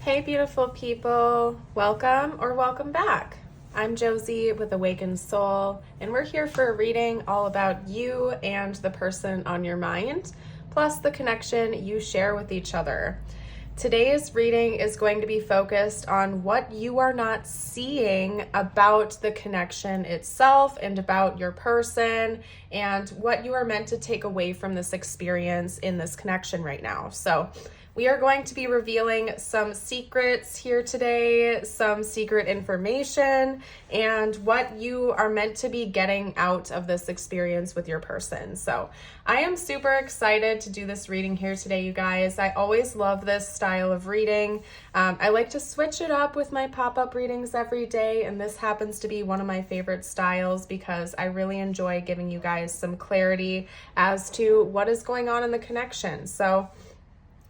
Hey beautiful people, welcome or welcome back. I'm Josie with Awakened Soul, and we're here for a reading all about you and the person on your mind, plus the connection you share with each other. Today's reading is going to be focused on what you are not seeing about the connection itself and about your person and what you are meant to take away from this experience in this connection right now. So we are going to be revealing some secrets here today, some secret information, and what you are meant to be getting out of this experience with your person. So I am super excited to do this reading here today, you guys. I always love this style of reading. I like to switch it up with my pop-up readings every day, and this happens to be one of my favorite styles because I really enjoy giving you guys some clarity as to what is going on in the connection. So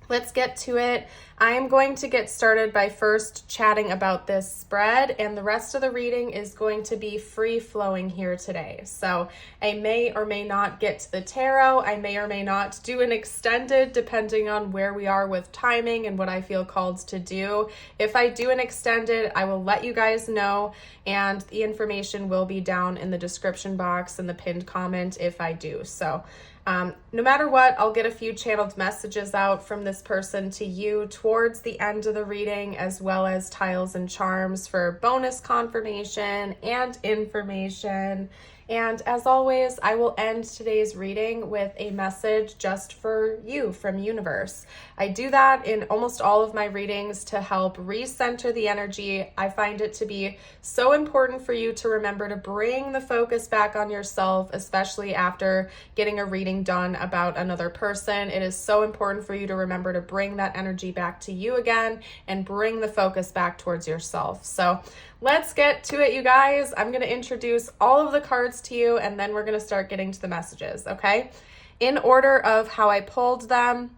let's get to it. I am going to get started by first chatting about this spread, and the rest of the reading is going to be free flowing here today. So I may or may not get to the tarot. I may or may not do an extended depending on where we are with timing and what I feel called to do. If I do an extended, I will let you guys know, and the information will be down in the description box and the pinned comment if I do. So no matter what, I'll get a few channeled messages out from this person to you towards the end of the reading, as well as tiles and charms for bonus confirmation and information. And as always, I will end today's reading with a message just for you from universe. I do that in almost all of my readings to help recenter the energy. I find it to be so important for you to remember to bring the focus back on yourself, especially after getting a reading done about another person. It is so important for you to remember to bring that energy back to you again and bring the focus back towards yourself. So let's get to it, you guys. I'm going to introduce all of the cards to you, and then we're going to start getting to the messages, okay? In order of how I pulled them,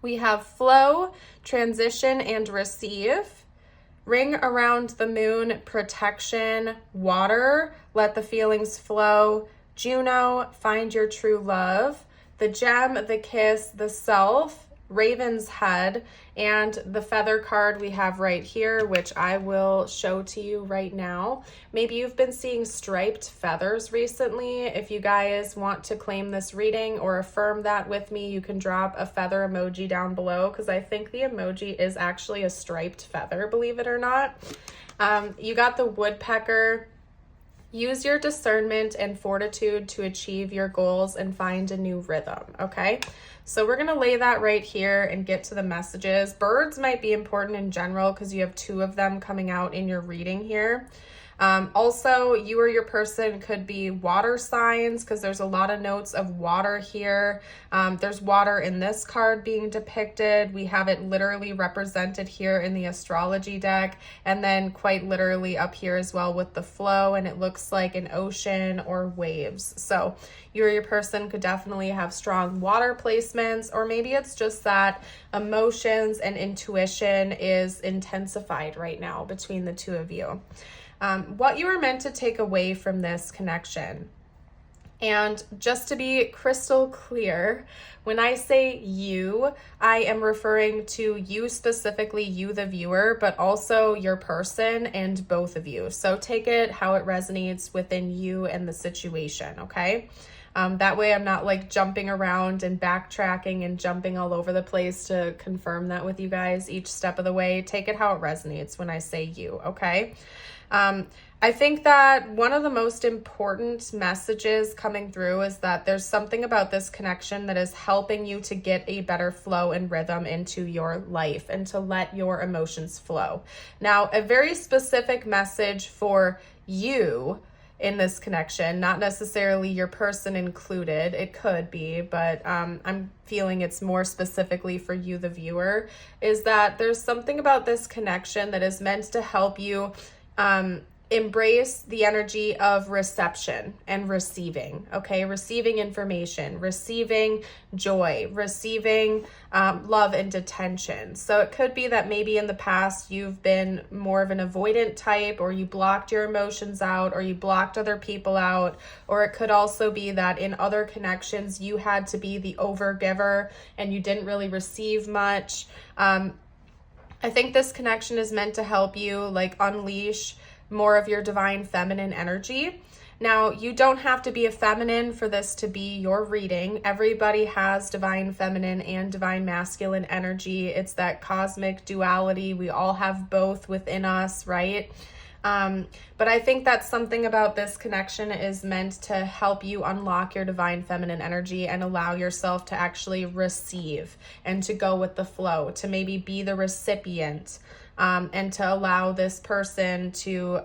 we have flow, transition, and receive. Ring around the moon, protection, water, let the feelings flow. Juno, find your true love. The gem, the kiss, the self. Raven's head, and the feather card we have right here, which I will show to you right now. Maybe you've been seeing striped feathers recently. If you guys want to claim this reading or affirm that with me, you can drop a feather emoji down below, because I think the emoji is actually a striped feather, believe it or not. You got the woodpecker. Use your discernment and fortitude to achieve your goals and find a new rhythm, okay? So we're going to lay that right here and get to the messages. Birds might be important in general because you have two of them coming out in your reading here. Also, you or your person could be water signs because there's a lot of notes of water here. There's water in this card being depicted. We have it literally represented here in the astrology deck, and then quite literally up here as well with the flow, and it looks like an ocean or waves. So you or your person could definitely have strong water placements, or maybe it's just that emotions and intuition is intensified right now between the two of you. What you are meant to take away from this connection. And just to be crystal clear, when I say you, I am referring to you specifically, you the viewer, but also your person and both of you. So take it how it resonates within you and the situation, okay? That way I'm not like jumping around and backtracking and jumping all over the place to confirm that with you guys each step of the way. Take it how it resonates when I say you, okay? I think that one of the most important messages coming through is that there's something about this connection that is helping you to get a better flow and rhythm into your life and to let your emotions flow. Now, a very specific message for you in this connection, not necessarily your person included, it could be, but I'm feeling it's more specifically for you, the viewer, is that there's something about this connection that is meant to help you embrace the energy of reception and receiving, okay? Receiving information, receiving joy, receiving love and attention. So it could be that maybe in the past you've been more of an avoidant type, or you blocked your emotions out, or you blocked other people out, or it could also be that in other connections you had to be the overgiver and you didn't really receive much. I think this connection is meant to help you like unleash more of your divine feminine energy. Now, you don't have to be a feminine for this to be your reading. Everybody has divine feminine and divine masculine energy. It's that cosmic duality. We all have both within us, right? But I think that something about this connection is meant to help you unlock your divine feminine energy and allow yourself to actually receive and to go with the flow, to maybe be the recipient, and to allow this person to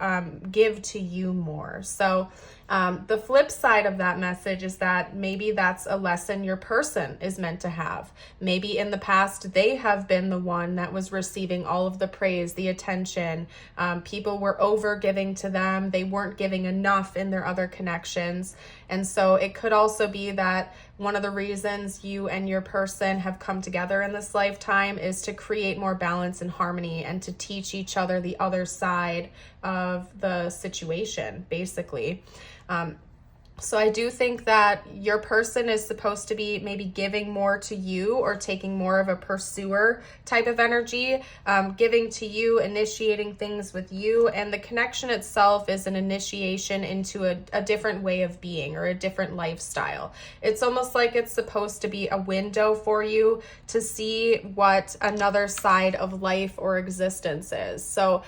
give to you more. So the flip side of that message is that maybe that's a lesson your person is meant to have. Maybe in the past, they have been the one that was receiving all of the praise, the attention. People were over giving to them. They weren't giving enough in their other connections. And so it could also be that one of the reasons you and your person have come together in this lifetime is to create more balance and harmony and to teach each other the other side of the situation, basically. So I do think that your person is supposed to be maybe giving more to you or taking more of a pursuer type of energy, giving to you, initiating things with you. And the connection itself is an initiation into a different way of being or a different lifestyle. It's almost like it's supposed to be a window for you to see what another side of life or existence is. So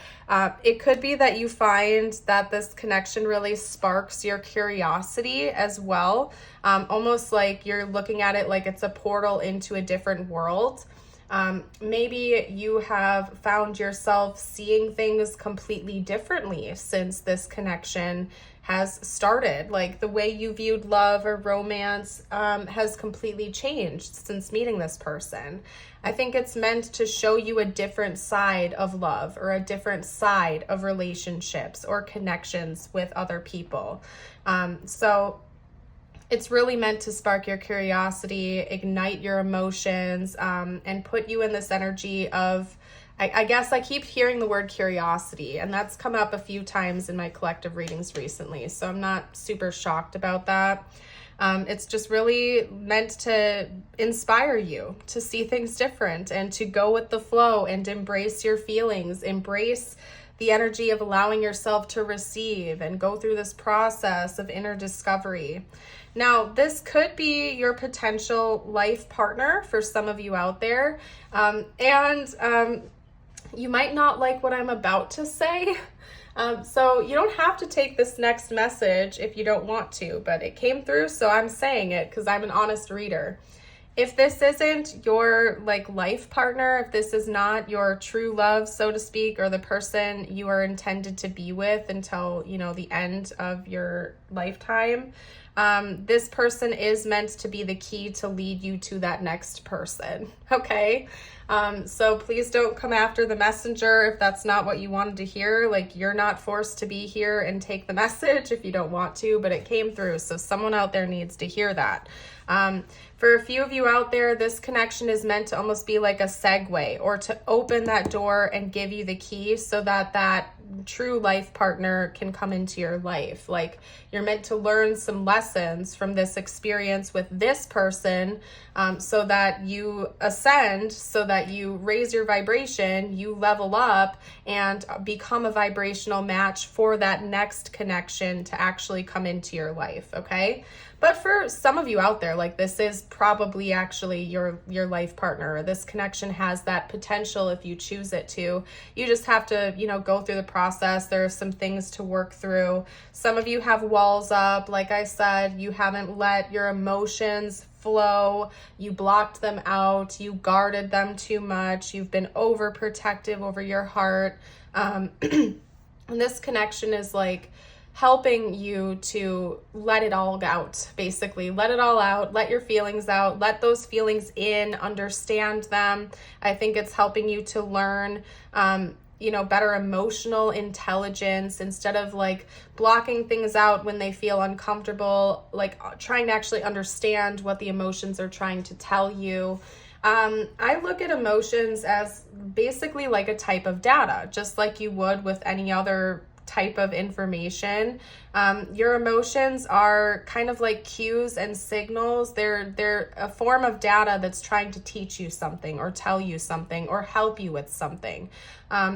it could be that you find that this connection really sparks your curiosity as well, almost like you're looking at it like it's a portal into a different world. Maybe you have found yourself seeing things completely differently since this connection has started. Like the way you viewed love or romance has completely changed since meeting this person. I think it's meant to show you a different side of love or a different side of relationships or connections with other people. So it's really meant to spark your curiosity, ignite your emotions, and put you in this energy of, I guess I keep hearing the word curiosity, and that's come up a few times in my collective readings recently, so I'm not super shocked about that. It's just really meant to inspire you to see things different and to go with the flow and embrace your feelings, embrace the energy of allowing yourself to receive and go through this process of inner discovery. Now, this could be your potential life partner for some of you out there. You might not like what I'm about to say. So you don't have to take this next message if you don't want to, but it came through, so I'm saying it because I'm an honest reader. If this isn't your life partner, if this is not your true love, so to speak, or the person you are intended to be with until, the end of your lifetime, this person is meant to be the key to lead you to that next person, okay? So please don't come after the messenger if that's not what you wanted to hear. You're not forced to be here and take the message if you don't want to, but it came through, so someone out there needs to hear that. For a few of you out there, this connection is meant to almost be like a segue or to open that door and give you the key so that that true life partner can come into your life. You're meant to learn some lessons from this experience with this person, so that you ascend, so that you raise your vibration, you level up and become a vibrational match for that next connection to actually come into your life, okay? But for some of you out there, this is probably actually your life partner. This connection has that potential if you choose it to. You just have to, go through the process. There are some things to work through. Some of you have walls up. Like I said, you haven't let your emotions flow. You blocked them out. You guarded them too much. You've been overprotective over your heart. And this connection is helping you to let it all out, basically. Let it all out, let your feelings out, let those feelings in, understand them. I think it's helping you to learn, better emotional intelligence instead of blocking things out when they feel uncomfortable, trying to actually understand what the emotions are trying to tell you. I look at emotions as basically like a type of data, just like you would with any other type of information. Your emotions are kind of like cues and signals. They're a form of data that's trying to teach you something or tell you something or help you with something.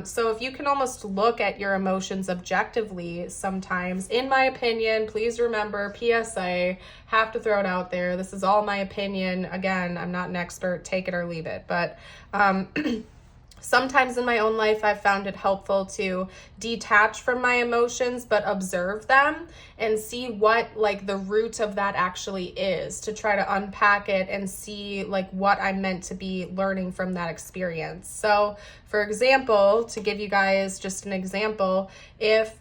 So if you can almost look at your emotions objectively sometimes, in my opinion, please remember, PSA, have to throw it out there. This is all my opinion. Again, I'm not an expert, take it or leave it. But sometimes in my own life, I've found it helpful to detach from my emotions, but observe them and see what like the root of that actually is, to try to unpack it and see like what I'm meant to be learning from that experience. So for example, to give you guys just an example, if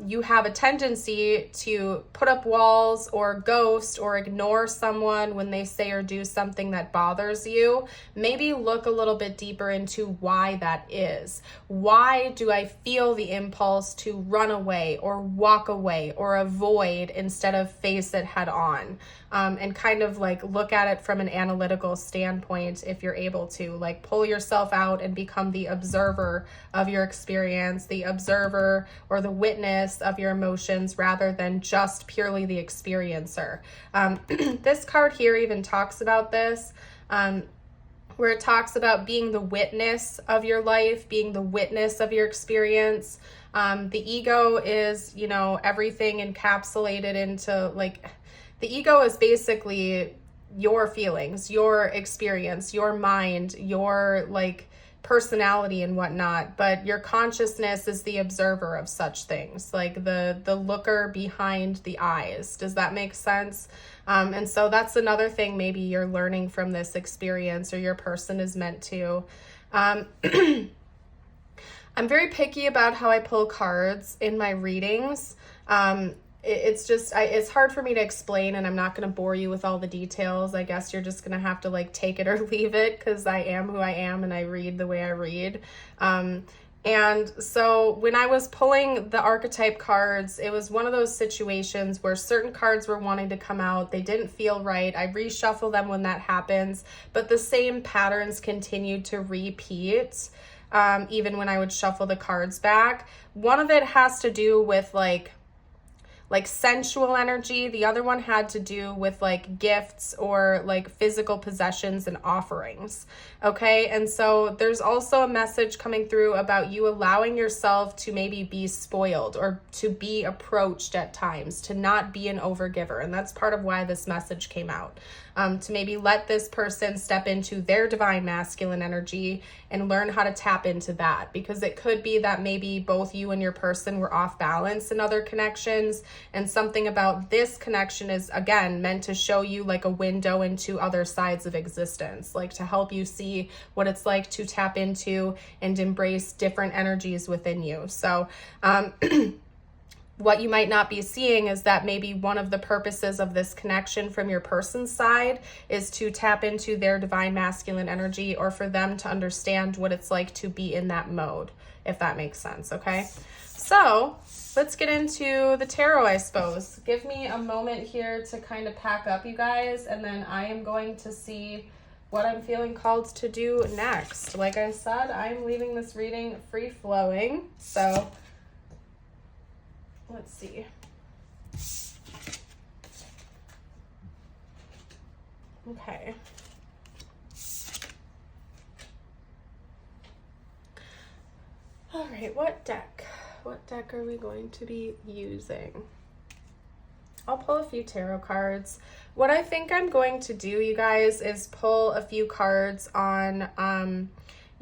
you have a tendency to put up walls or ghost or ignore someone when they say or do something that bothers you, maybe look a little bit deeper into why that is. Why do I feel the impulse to run away or walk away or avoid instead of face it head on? And kind of like look at it from an analytical standpoint if you're able to, like pull yourself out and become the observer of your experience, the observer or the witness of your emotions rather than just purely the experiencer. This card here even talks about this, where it talks about being the witness of your life, being the witness of your experience. The ego is, you know, everything encapsulated into like, the ego is basically your feelings, your experience, your mind, your like personality and whatnot, but your consciousness is the observer of such things, like the looker behind the eyes. Does that make sense? And so that's another thing maybe you're learning from this experience, or your person is meant to. I'm very picky about how I pull cards in my readings. It's just, it's hard for me to explain, and I'm not going to bore you with all the details. I guess you're just going to have to like take it or leave it, because I am who I am and I read the way I read. And so when I was pulling the archetype cards, it was one of those situations where certain cards were wanting to come out. They didn't feel right. I reshuffle them when that happens, but the same patterns continued to repeat, even when I would shuffle the cards back. One of it has to do with like sensual energy. The other one had to do with like gifts or like physical possessions and offerings. Okay. And so there's also a message coming through about you allowing yourself to maybe be spoiled or to be approached at times, to not be an overgiver. And that's part of why this message came out. To maybe let this person step into their divine masculine energy and learn how to tap into that, because it could be that maybe both you and your person were off balance in other connections, and something about this connection is again meant to show you like a window into other sides of existence, like to help you see what it's like to tap into and embrace different energies within you. So what you might not be seeing is that maybe one of the purposes of this connection from your person's side is to tap into their divine masculine energy, or for them to understand what it's like to be in that mode, if that makes sense. Okay, so let's get into the tarot, I suppose. Give me a moment here to kind of pack up, you guys, and then I am going to see what I'm feeling called to do next. Like I said, I'm leaving this reading free flowing, so let's see. Okay. All right, what deck? What deck are we going to be using? I'll pull a few tarot cards. What I think I'm going to do, you guys, is pull a few cards on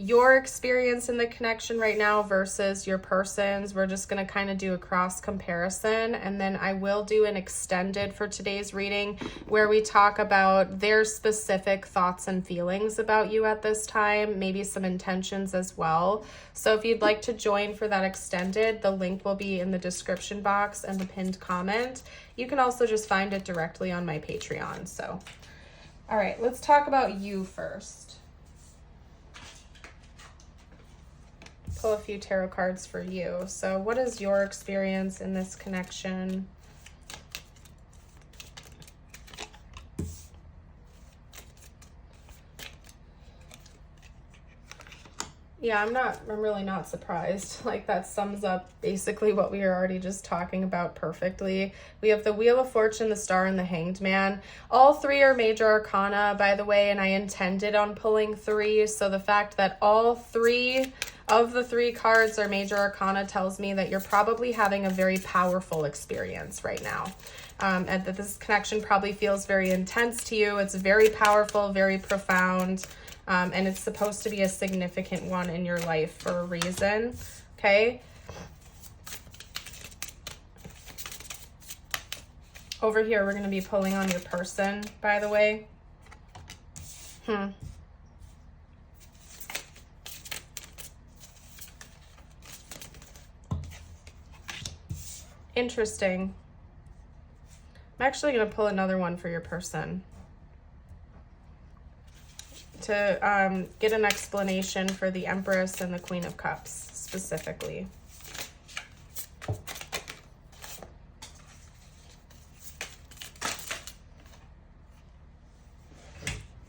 your experience in the connection right now versus your person's. We're just going to kind of do a cross comparison, and then I will do an extended for today's reading where we talk about their specific thoughts and feelings about you at this time, maybe some intentions as well. So if you'd like to join for that extended, the link will be in the description box and the pinned comment. You can also just find it directly on my Patreon. So, all right, let's talk about you first. Pull a few tarot cards for you. So what is your experience in this connection? Yeah, I'm really not surprised. Like, that sums up basically what we were already just talking about perfectly. We have the Wheel of Fortune, the Star, and the Hanged Man. All three are major arcana, by the way, and I intended on pulling 3. So the fact that all 3 of the 3 cards are major arcana tells me that you're probably having a very powerful experience right now. And that this connection probably feels very intense to you. It's very powerful, very profound. And it's supposed to be a significant one in your life for a reason, okay? Over here, we're going to be pulling on your person, by the way. Interesting. I'm actually going to pull another one for your person to get an explanation for the Empress and the Queen of Cups specifically.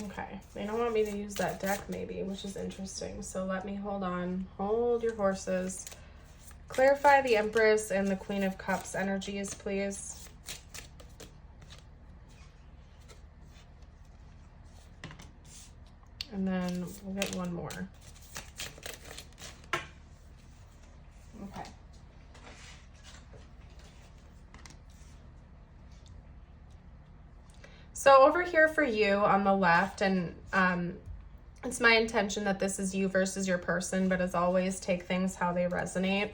Okay, they don't want me to use that deck maybe, which is interesting. So let me hold your horses. Clarify the Empress and the Queen of Cups energies, please. And then we'll get one more. Okay. So over here for you on the left, and it's my intention that this is you versus your person, but as always, take things how they resonate.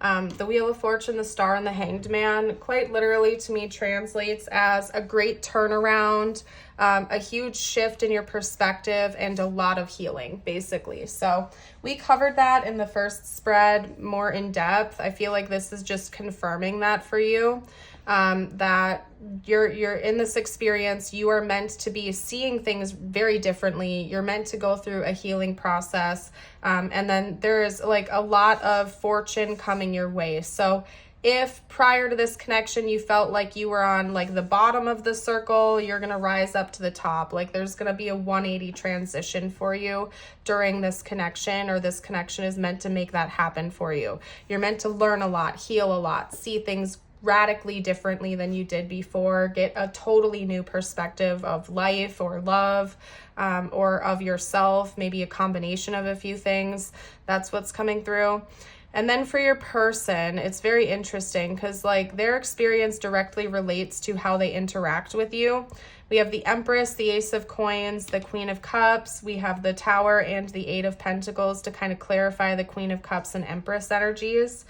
The Wheel of Fortune, the Star, and the Hanged Man quite literally to me translates as a great turnaround, a huge shift in your perspective, and a lot of healing, basically. So we covered that in the first spread more in depth. I feel like this is just confirming that for you. That you're in this experience, you are meant to be seeing things very differently. You're meant to go through a healing process. And then there's like a lot of fortune coming your way. So if prior to this connection, you felt like you were on like the bottom of the circle, you're going to rise up to the top. Like there's going to be a 180 transition for you during this connection, or this connection is meant to make that happen for you. You're meant to learn a lot, heal a lot, see things radically differently than you did before, get a totally new perspective of life or love, or of yourself, maybe a combination of a few things. That's what's coming through. And then for your person, it's very interesting because like their experience directly relates to how they interact with you. We have the Empress, the Ace of Coins, the Queen of Cups. We have the Tower and the Eight of Pentacles to kind of clarify the Queen of Cups and Empress energies.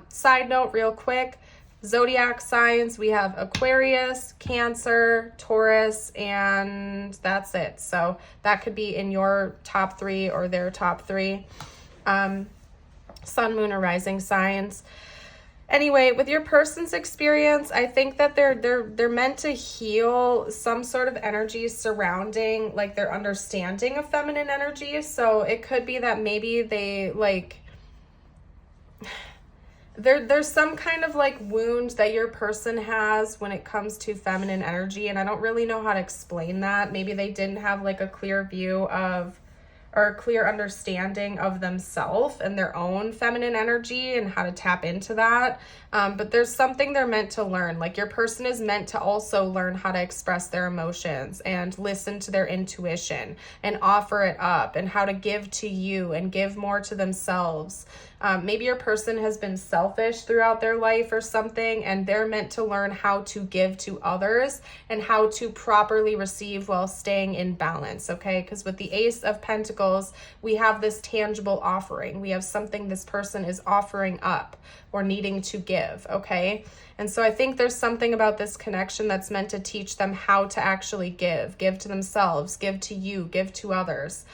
Side note real quick, zodiac signs, we have Aquarius, Cancer, Taurus, and that's it. So that could be in your top 3 or their top 3. Sun, moon, or rising signs. Anyway, with your person's experience, I think that they're meant to heal some sort of energy surrounding like their understanding of feminine energy. So it could be that maybe they like there's some kind of like wound that your person has when it comes to feminine energy, and I don't really know how to explain that. Maybe they didn't have like a clear view of or a clear understanding of themselves and their own feminine energy and how to tap into that. But there's something they're meant to learn. Like your person is meant to also learn how to express their emotions and listen to their intuition and offer it up, and how to give to you and give more to themselves. Maybe your person has been selfish throughout their life or something, and they're meant to learn how to give to others and how to properly receive while staying in balance, okay? Because with the Ace of Pentacles, we have this tangible offering. We have something this person is offering up or needing to give, okay? And so I think there's something about this connection that's meant to teach them how to actually give to themselves, give to you, give to others.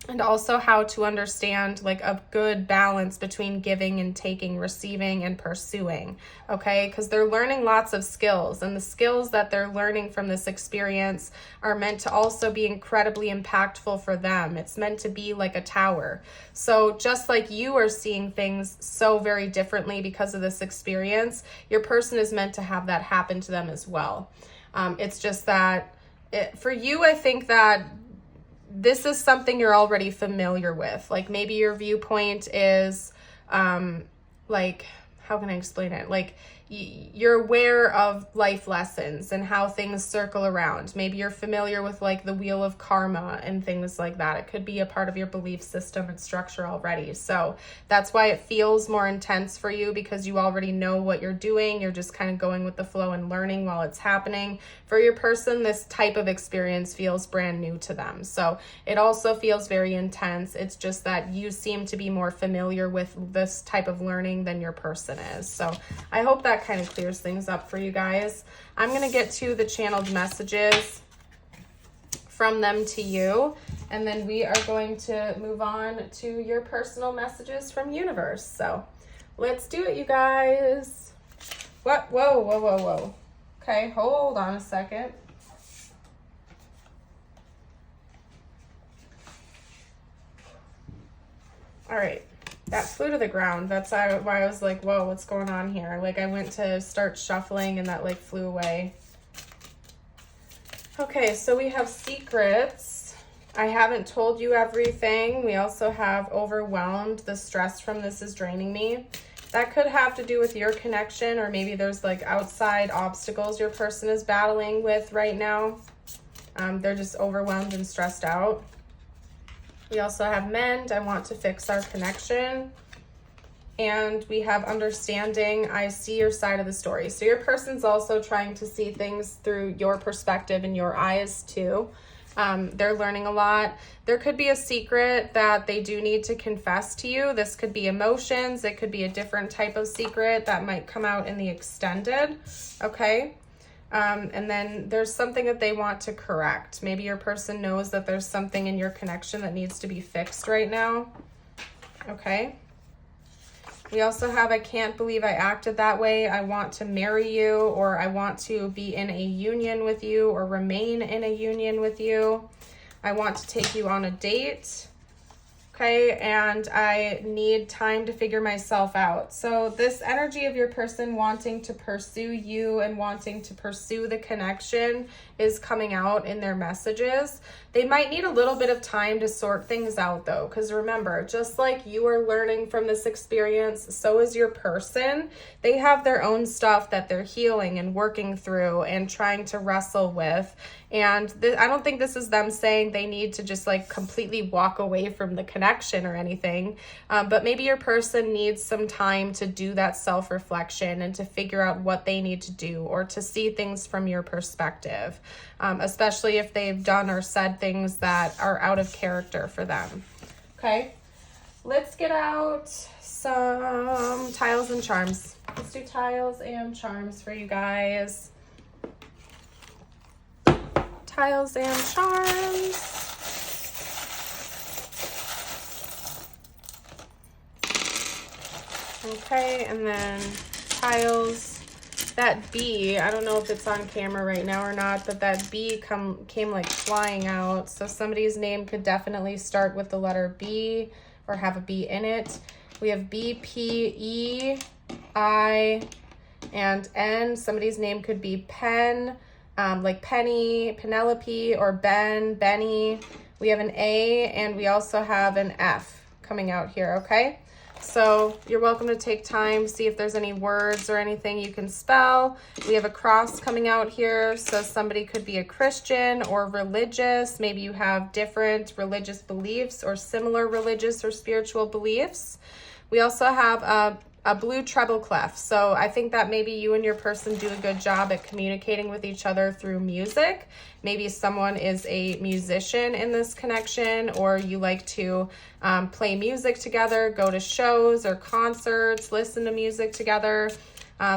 And also how to understand like a good balance between giving and taking, receiving and pursuing, okay? Because they're learning lots of skills, and the skills that they're learning from this experience are meant to also be incredibly impactful for them. It's meant to be like a tower. So just like you are seeing things so very differently because of this experience, your person is meant to have that happen to them as well. It's just that for you, I think that this is something you're already familiar with. Like maybe your viewpoint is like, how can I explain it? Like you're aware of life lessons and how things circle around. Maybe you're familiar with like the wheel of karma and things like that. It could be a part of your belief system and structure already. So that's why it feels more intense for you, because you already know what you're doing. You're just kind of going with the flow and learning while it's happening. For your person, this type of experience feels brand new to them. So it also feels very intense. It's just that you seem to be more familiar with this type of learning than your person is. So I hope that kind of clears things up for you guys. I'm going to get to the channeled messages from them to you, and then we are going to move on to your personal messages from universe. So let's do it, you guys. What? Whoa, whoa, whoa, whoa. Okay, hold on a second. All right. That flew to the ground. That's why I was like, whoa, what's going on here? Like I went to start shuffling and that like flew away. Okay, so we have secrets. I haven't told you everything. We also have overwhelmed. The stress from this is draining me. That could have to do with your connection, or maybe there's like outside obstacles your person is battling with right now. They're just overwhelmed and stressed out. We also have mend. I want to fix our connection. And we have understanding. I see your side of the story. So your person's also trying to see things through your perspective and your eyes too. They're learning a lot. There could be a secret that they do need to confess to you. This could be emotions. It could be a different type of secret that might come out in the extended. Okay. And then there's something that they want to correct. Maybe your person knows that there's something in your connection that needs to be fixed right now. Okay. We also have, I can't believe I acted that way. I want to marry you, or I want to be in a union with you, or remain in a union with you. I want to take you on a date. Okay, and I need time to figure myself out. So this energy of your person wanting to pursue you and wanting to pursue the connection is coming out in their messages. They might need a little bit of time to sort things out though, because remember, just like you are learning from this experience, so is your person. They have their own stuff that they're healing and working through and trying to wrestle with. And I don't think this is them saying they need to just like completely walk away from the connection or anything. But maybe your person needs some time to do that self-reflection and to figure out what they need to do, or to see things from your perspective, especially if they've done or said things that are out of character for them. Okay, let's get out some tiles and charms. Let's do tiles and charms for you guys. Tiles and charms. Okay, and then tiles. That bee, I don't know if it's on camera right now or not, but that bee came like flying out. So somebody's name could definitely start with the letter B or have a B in it. We have B, P, E, I, and N. Somebody's name could be Pen, like Penny, Penelope, or Ben, Benny. We have an A, and we also have an F coming out here, okay? So you're welcome to take time, see if there's any words or anything you can spell. We have a cross coming out here, so somebody could be a Christian or religious. Maybe you have different religious beliefs or similar religious or spiritual beliefs. We also have a blue treble clef. So I think that maybe you and your person do a good job at communicating with each other through music. Maybe someone is a musician in this connection, or you like to play music together, go to shows or concerts, listen to music together.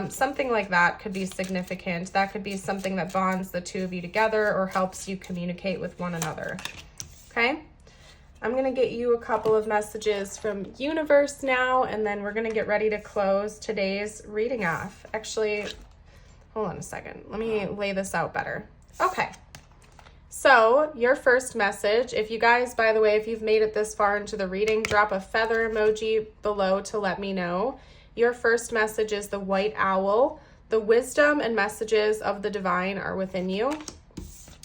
Something like that could be significant. That could be something that bonds the two of you together or helps you communicate with one another. Okay? I'm going to get you a couple of messages from universe now, and then we're going to get ready to close today's reading off. Actually, hold on a second. Let me lay this out better. Okay. So your first message, if you guys, by the way, if you've made it this far into the reading, drop a feather emoji below to let me know. Your first message is the white owl. The wisdom and messages of the divine are within you.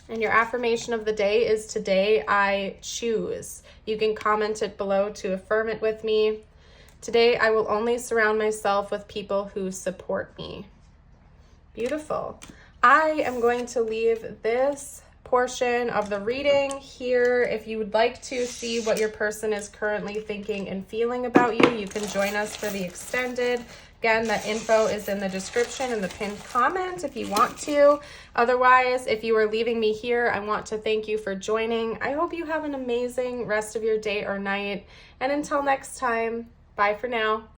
And your affirmation of the day is today I choose. You can comment it below to affirm it with me. Today I will only surround myself with people who support me. Beautiful. I am going to leave this portion of the reading here. If you would like to see what your person is currently thinking and feeling about you, you can join us for the extended. Again, the info is in the description and the pinned comment if you want to. Otherwise, if you are leaving me here, I want to thank you for joining. I hope you have an amazing rest of your day or night. And until next time, bye for now.